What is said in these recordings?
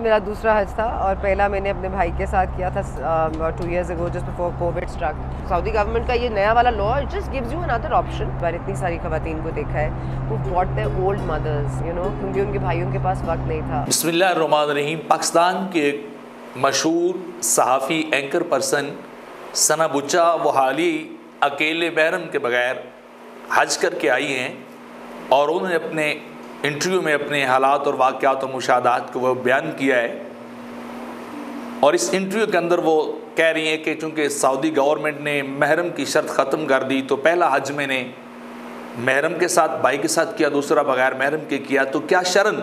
मेरा दूसरा हज था और पहला मैंने अपने भाई के साथ किया था 2 years ago just before COVID struck. Saudi government का ये नया वाला law it just gives you another option. पर इतनी सारी खवातीन को देखा है who fought their old mothers, you know, क्योंकि उनके भाइयों के पास वक्त नहीं था। बिस्मिल्लाहिर्रहमानिर्रहीम। पाकिस्तान के एक मशहूर सहाफ़ी एंकर पर्सन सना बुच्चा वो हाल ही अकेले महरम के बगैर हज करके आई हैं और उन्होंने अपने इंटरव्यू में अपने हालात और वाक़यात और मुशाहदात को वो बयान किया है। और इस इंटरव्यू के अंदर वो कह रही हैं कि चूँकि सऊदी गवर्नमेंट ने महरम की शर्त ख़त्म कर दी तो पहला हज मैंने महरम के साथ भाई के साथ किया, दूसरा बगैर महरम के किया, तो क्या शरन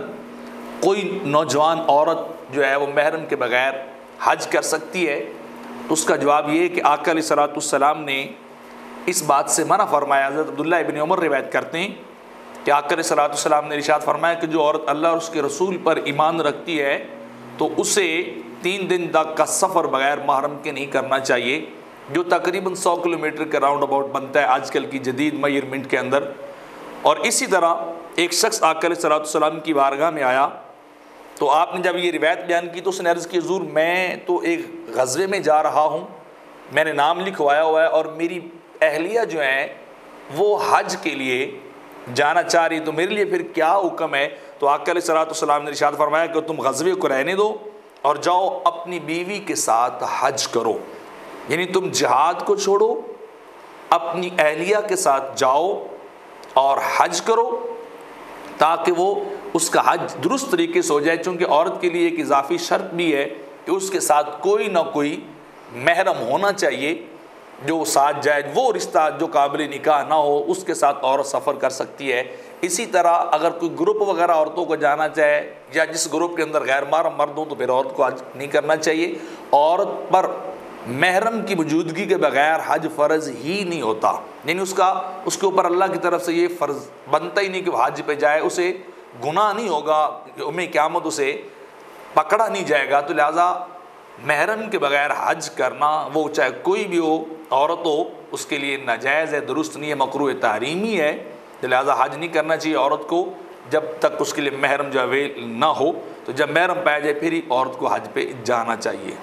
कोई नौजवान औरत जो है वो महरम के बगैर हज कर सकती है? तो उसका जवाब ये है कि आका अलैहिस्सलाम ने इस बात से मना फरमाया। हज़रत अब्दुल्लाह इब्न उमर रिवायत करते हैं कि आका अलैहिस्सलाम ने इरशाद फरमाया कि जो औरत अल्लाह और उसके रसूल पर ईमान रखती है तो उसे 3 दिन तक का सफ़र बगैर महरम के नहीं करना चाहिए, जो तकरीबन 100 किलोमीटर के राउंड अबाउट बनता है आजकल की जदीद मेजरमेंट के अंदर। और इसी तरह एक शख्स आका अलैहिस्सलाम की बारगाह में आया तो आपने जब ये रिवायत बयान की तो उसने अर्ज़ की, हुज़ूर मैं तो एक गज़वे में जा रहा हूँ, मैंने नाम लिखवाया हुआ है और मेरी अहलिया जो है वो हज के लिए जाना चाह रही, तो मेरे लिए फिर क्या हुक्म है? तो आका अलैहिस्सलाम ने इरशाद फरमाया कि तुम गज़वे को रहने दो और जाओ अपनी बीवी के साथ हज करो, यानी तुम जिहाद को छोड़ो, अपनी अहलिया के साथ जाओ और हज करो ताकि वो उसका हज दुरुस्त तरीके से हो जाए। चूँकि औरत के लिए एक इजाफी शर्त भी है कि उसके साथ कोई ना कोई महरम होना चाहिए जो साथ जाए, वो रिश्ता जो काबिल निकाह ना हो उसके साथ औरत सफ़र कर सकती है। इसी तरह अगर कोई ग्रुप वगैरह औरतों को जाना चाहे या जिस ग्रुप के अंदर गैर महरम मर्द हो तो फिर औरत को हज नहीं करना चाहिए। औरत पर महरम की मौजूदगी के बगैर हज फ़र्ज़ ही नहीं होता, यानी उसके ऊपर अल्लाह की तरफ से ये फ़र्ज़ बनता ही नहीं कि वह हज पे जाए, उसे गुनाह नहीं होगा, यौम क़यामत उसे पकड़ा नहीं जाएगा। तो लिहाजा महरम के बगैर हज करना वो चाहे कोई भी हो, औरत हो, उसके लिए नाजायज़ है, दुरुस्त नहीं है, मकरूह तहरीमी है। तो लिहाजा हज नहीं करना चाहिए औरत को जब तक उसके लिए महरम जो अवेल ना हो। तो जब महरम पाया जाए फिर ही औरत को हज पे जाना चाहिए।